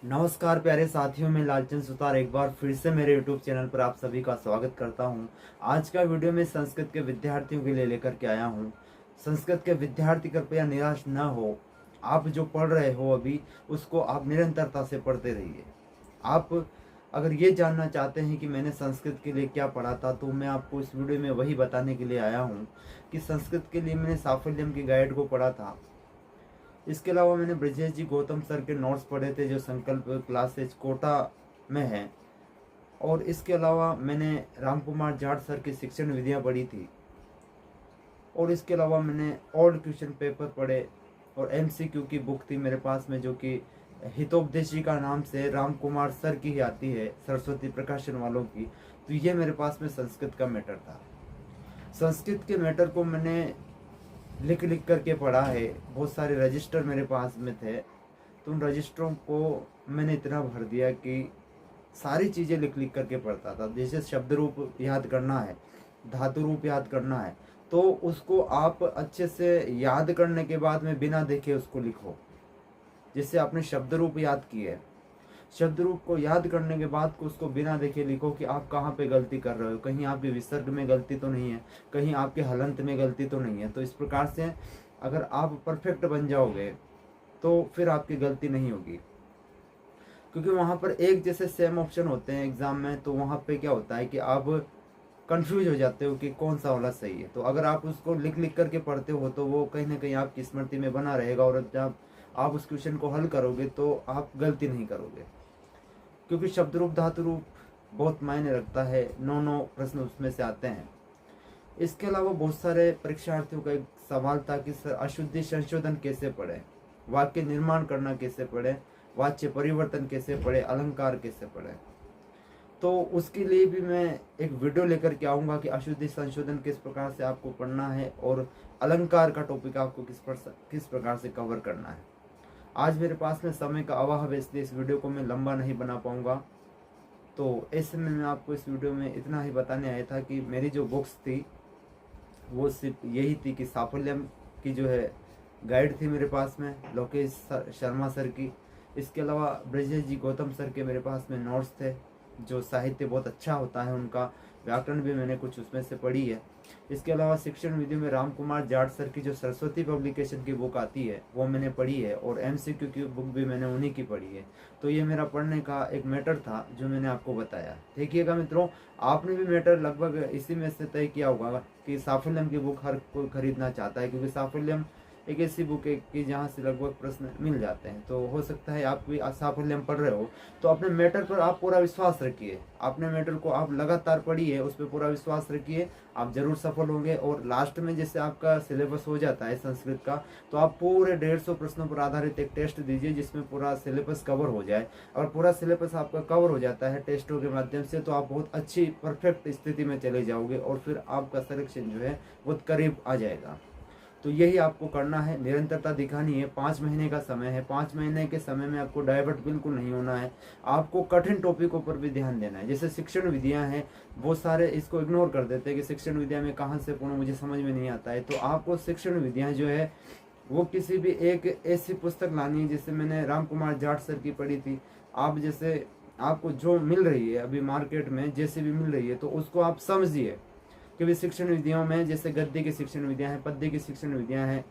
नमस्कार प्यारे साथियों, मैं लालचंद सुतार एक बार फिर से मेरे YouTube चैनल पर आप सभी का स्वागत करता हूं। आज का वीडियो मैं संस्कृत के विद्यार्थियों के लिए लेकर के आया हूं। संस्कृत के विद्यार्थी कृपया निराश न हो। आप जो पढ़ रहे हो अभी, उसको आप निरंतरता से पढ़ते रहिए। आप अगर ये जानना चाहते हैं कि मैंने संस्कृत के लिए क्या पढ़ा था, तो मैं आपको इस वीडियो में वही बताने के लिए आया हूँ कि संस्कृत के लिए मैंने साफल्यम की गाइड को पढ़ा था। इसके अलावा मैंने ब्रजेश जी गौतम सर के नोट्स पढ़े थे जो संकल्प क्लासेज कोटा में हैं। और इसके अलावा मैंने राम कुमार जाट सर की शिक्षण विधियाँ पढ़ी थी। और इसके अलावा मैंने ओल्ड क्वेश्चन पेपर पढ़े और एमसीक्यू की बुक थी मेरे पास में, जो कि हितोपदेशिका नाम से राम कुमार सर की ही आती है, सरस्वती प्रकाशन वालों की। तो ये मेरे पास में संस्कृत का मैटर था। संस्कृत के मैटर को मैंने लिख लिख करके पढ़ा है। बहुत सारे रजिस्टर मेरे पास में थे, तो उन रजिस्टरों को मैंने इतना भर दिया कि सारी चीज़ें लिख लिख करके पढ़ता था। जैसे शब्द रूप याद करना है, धातु रूप याद करना है, तो उसको आप अच्छे से याद करने के बाद में बिना देखे उसको लिखो। जैसे आपने शब्द रूप याद किए, शब्द रूप को याद करने के बाद को उसको बिना देखे लिखो कि आप कहाँ पे गलती कर रहे हो। कहीं आपके विसर्ग में गलती तो नहीं है, कहीं आपके हलंत में गलती तो नहीं है। तो इस प्रकार से अगर आप परफेक्ट बन जाओगे तो फिर आपकी गलती नहीं होगी। क्योंकि वहाँ पर एक जैसे सेम ऑप्शन होते हैं एग्जाम में, तो वहाँ पे क्या होता है कि आप कंफ्यूज हो जाते हो कि कौन सा वाला सही है। तो अगर आप उसको लिख लिख करके पढ़ते हो तो वो कहीं ना कहीं आपकी स्मृति में बना रहेगा, और जब आप उस क्वेश्चन को हल करोगे तो आप गलती नहीं करोगे। क्योंकि शब्द रूप धातु रूप बहुत मायने रखता है, 9 प्रश्न उसमें से आते हैं। इसके अलावा बहुत सारे परीक्षार्थियों का एक सवाल था कि सर अशुद्धि संशोधन कैसे पढ़े, वाक्य निर्माण करना कैसे पढ़े, वाच्य परिवर्तन कैसे पढ़े, अलंकार कैसे पढ़े। तो उसके लिए भी मैं एक वीडियो लेकर के आऊँगा कि अशुद्धि संशोधन किस प्रकार से आपको पढ़ना है और अलंकार का टॉपिक आपको किस प्रकार से कवर करना है। आज मेरे पास में समय का अभाव है, इसलिए इस वीडियो को मैं लंबा नहीं बना पाऊँगा। तो ऐसे में मैं आपको इस वीडियो में इतना ही बताने आया था कि मेरी जो बुक्स थी वो सिर्फ यही थी कि साफल्यम की जो है गाइड थी मेरे पास में, लोकेश शर्मा सर की। इसके अलावा ब्रजेश जी गौतम सर के मेरे पास में नोट्स थे, जो साहित्य बहुत अच्छा होता है उनका, व्याकरण भी मैंने कुछ उसमें से पढ़ी है। इसके अलावा शिक्षण विधि में राम कुमार जाट सर की जो सरस्वती पब्लिकेशन की बुक आती है वो मैंने पढ़ी है, और एमसीक्यू की बुक भी मैंने उन्हीं की पढ़ी है। तो ये मेरा पढ़ने का एक मैटर था जो मैंने आपको बताया। देखिएगा मित्रों, आपने भी मैटर लगभग इसी में से तय किया होगा कि साफल्यम की बुक हर कोई खरीदना चाहता है, क्योंकि साफल्यम एक ऐसी बुक है कि जहाँ से लगभग प्रश्न मिल जाते हैं। तो हो सकता है आप भी साफल्यम पढ़ रहे हो, तो अपने मैटर पर आप पूरा विश्वास रखिए। अपने मैटर को आप लगातार पढ़िए, उस पर पूरा विश्वास रखिए, आप जरूर सफल होंगे। और लास्ट में जैसे आपका सिलेबस हो जाता है संस्कृत का, तो आप पूरे 150 प्रश्नों पर आधारित एक टेस्ट दीजिए जिसमें पूरा सिलेबस कवर हो जाए। और पूरा सिलेबस आपका कवर हो जाता है टेस्टों के माध्यम से, तो आप बहुत अच्छी परफेक्ट स्थिति में चले जाओगे, और फिर आपका सिलेक्शन जो है बहुत करीब आ जाएगा। तो यही आपको करना है, निरंतरता दिखानी है। 5 महीने का समय है, 5 महीने के समय में आपको डाइवर्ट बिल्कुल नहीं होना है। आपको कठिन टॉपिकों पर भी ध्यान देना है। जैसे शिक्षण विधियां हैं, वो सारे इसको इग्नोर कर देते हैं कि शिक्षण विद्या में कहाँ से पूर्ण मुझे समझ में नहीं आता है। तो आपको शिक्षण विधियाँ जो है वो किसी भी एक ऐसी पुस्तक लानी है, जैसे मैंने राम कुमार जाट सर की पढ़ी थी। आप जैसे आपको जो मिल रही है अभी मार्केट में, जैसे भी मिल रही है, तो उसको आप समझिए। क्योंकि शिक्षण विधियों में जैसे गद्य की शिक्षण विधियाँ हैं, पद्य की शिक्षण विधियाँ हैं,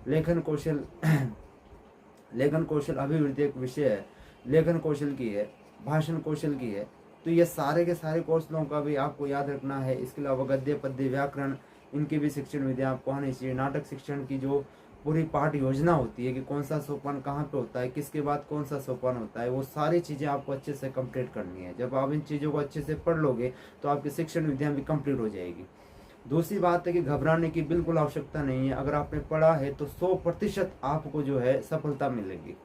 लेखन कौशल लेखन कौशल अभिवृद्धि एक विषय है, लेखन कौशल की है, भाषण कौशल की है। तो ये सारे के सारे कौशलों का भी आपको याद रखना है। इसके अलावा गद्य पद्य व्याकरण, इनकी भी शिक्षण विधियाँ आपको आनी चाहिए। नाटक शिक्षण की जो पूरी पाठ योजना होती है कि कौन सा सोपान कहाँ पे होता है, किसके बाद कौन सा सोपान होता है, वो सारी चीज़ें आपको अच्छे से कंप्लीट करनी है। जब आप इन चीज़ों को अच्छे से पढ़ लोगे तो आपकी शिक्षण विधियाँ भी कंप्लीट हो जाएगी। दूसरी बात है कि घबराने की बिल्कुल आवश्यकता नहीं है। अगर आपने पढ़ा है तो 100% आपको जो है सफलता मिलेगी,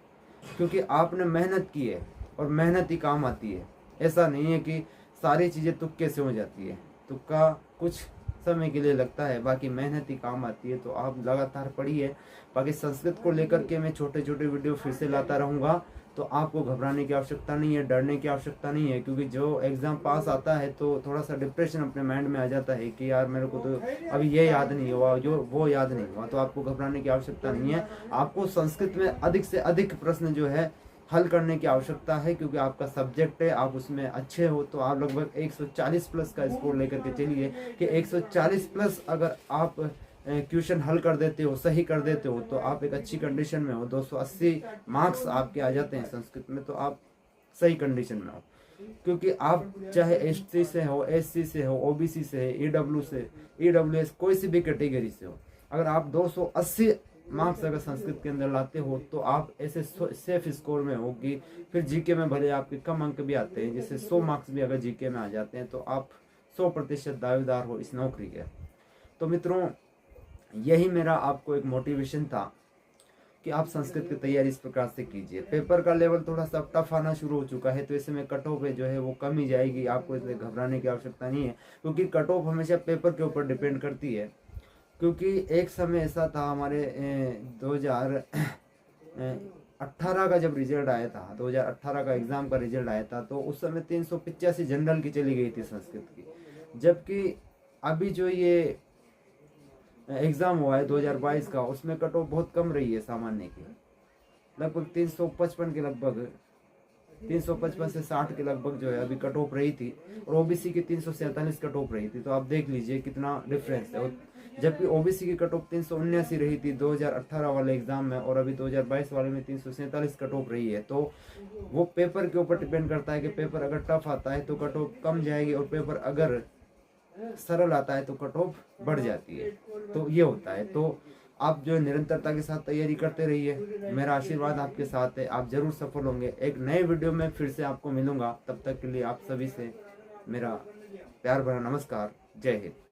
क्योंकि आपने मेहनत की है, और मेहनत ही काम आती है। ऐसा नहीं है कि सारी चीज़ें तुक्के से हो जाती है। तुक्का कुछ समय के लिए लगता है, बाकी मेहनत ही काम आती है। तो आप लगातार पढ़िए। बाकी संस्कृत को लेकर के मैं छोटे छोटे वीडियो फिर से लाता रहूँगा, तो आपको घबराने की आवश्यकता नहीं है, डरने की आवश्यकता नहीं है। क्योंकि जो एग्ज़ाम पास आता है तो थोड़ा सा डिप्रेशन अपने माइंड में आ जाता है कि यार मेरे को तो अभी ये याद नहीं हुआ, जो वो याद नहीं हुआ। तो आपको घबराने की आवश्यकता नहीं है। आपको संस्कृत में अधिक से अधिक प्रश्न जो है हल करने की आवश्यकता है, क्योंकि आपका सब्जेक्ट है, आप उसमें अच्छे हो तो आप लगभग 140 प्लस का स्कोर लेकर के चलिए कि 140 प्लस अगर आप क्वेश्चन हल कर देते हो, सही कर देते हो, तो आप एक अच्छी कंडीशन में हो। 280 मार्क्स आपके आ जाते हैं संस्कृत में, तो आप सही कंडीशन में हो। क्योंकि आप चाहे एसटी से हो, एससी से हो, ओबीसी से है, ईडब्ल्यूएस कोई सी भी कैटेगरी से हो, अगर आप 280 मार्क्स अगर संस्कृत के अंदर लाते हो तो आप ऐसे सेफ स्कोर में होगी। फिर जीके में भले आपके कम अंक भी आते हैं, जैसे 100 मार्क्स भी अगर जीके में आ जाते हैं तो आप 100% दावेदार हो इस नौकरी के। तो मित्रों, यही मेरा आपको एक मोटिवेशन था कि आप संस्कृत की तैयारी इस प्रकार से कीजिए। पेपर का लेवल थोड़ा सा टफ आना शुरू हो चुका है, तो ऐसे में कट ऑफ जो है वो कम ही जाएगी, आपको इसलिए घबराने की आवश्यकता नहीं है, क्योंकि कट ऑफ हमेशा पेपर के ऊपर डिपेंड करती है। क्योंकि एक समय ऐसा था हमारे 2018 का जब रिजल्ट आया था, 2018 का एग्ज़ाम का रिजल्ट आया था, तो उस समय 385 जनरल की चली गई थी संस्कृत की, जबकि अभी जो ये एग्ज़ाम हुआ है 2022 का, उसमें कट ऑफ बहुत कम रही है सामान्य की, लगभग 355 के लगभग, 355 से 60 के लगभग जो है अभी कट ऑफ रही थी, और ओबीसी की 347 कट ऑफ रही थी। तो आप देख लीजिए कितना डिफरेंस है। और जबकि ओबीसी की कट ऑफ 379 रही थी 2018 वाले एग्जाम में, और अभी 2022 वाले में 347 कट ऑफ रही है। तो वो पेपर के ऊपर डिपेंड करता है कि पेपर अगर टफ आता है तो कट ऑफ कम जाएगी, और पेपर अगर सरल आता है तो कट ऑफ बढ़ जाती है। तो ये होता है। तो आप जो निरंतरता के साथ तैयारी करते रहिए, मेरा आशीर्वाद आपके साथ है, आप जरूर सफल होंगे। एक नए वीडियो में फिर से आपको मिलूंगा, तब तक के लिए आप सभी से मेरा प्यार भरा नमस्कार। जय हिंद।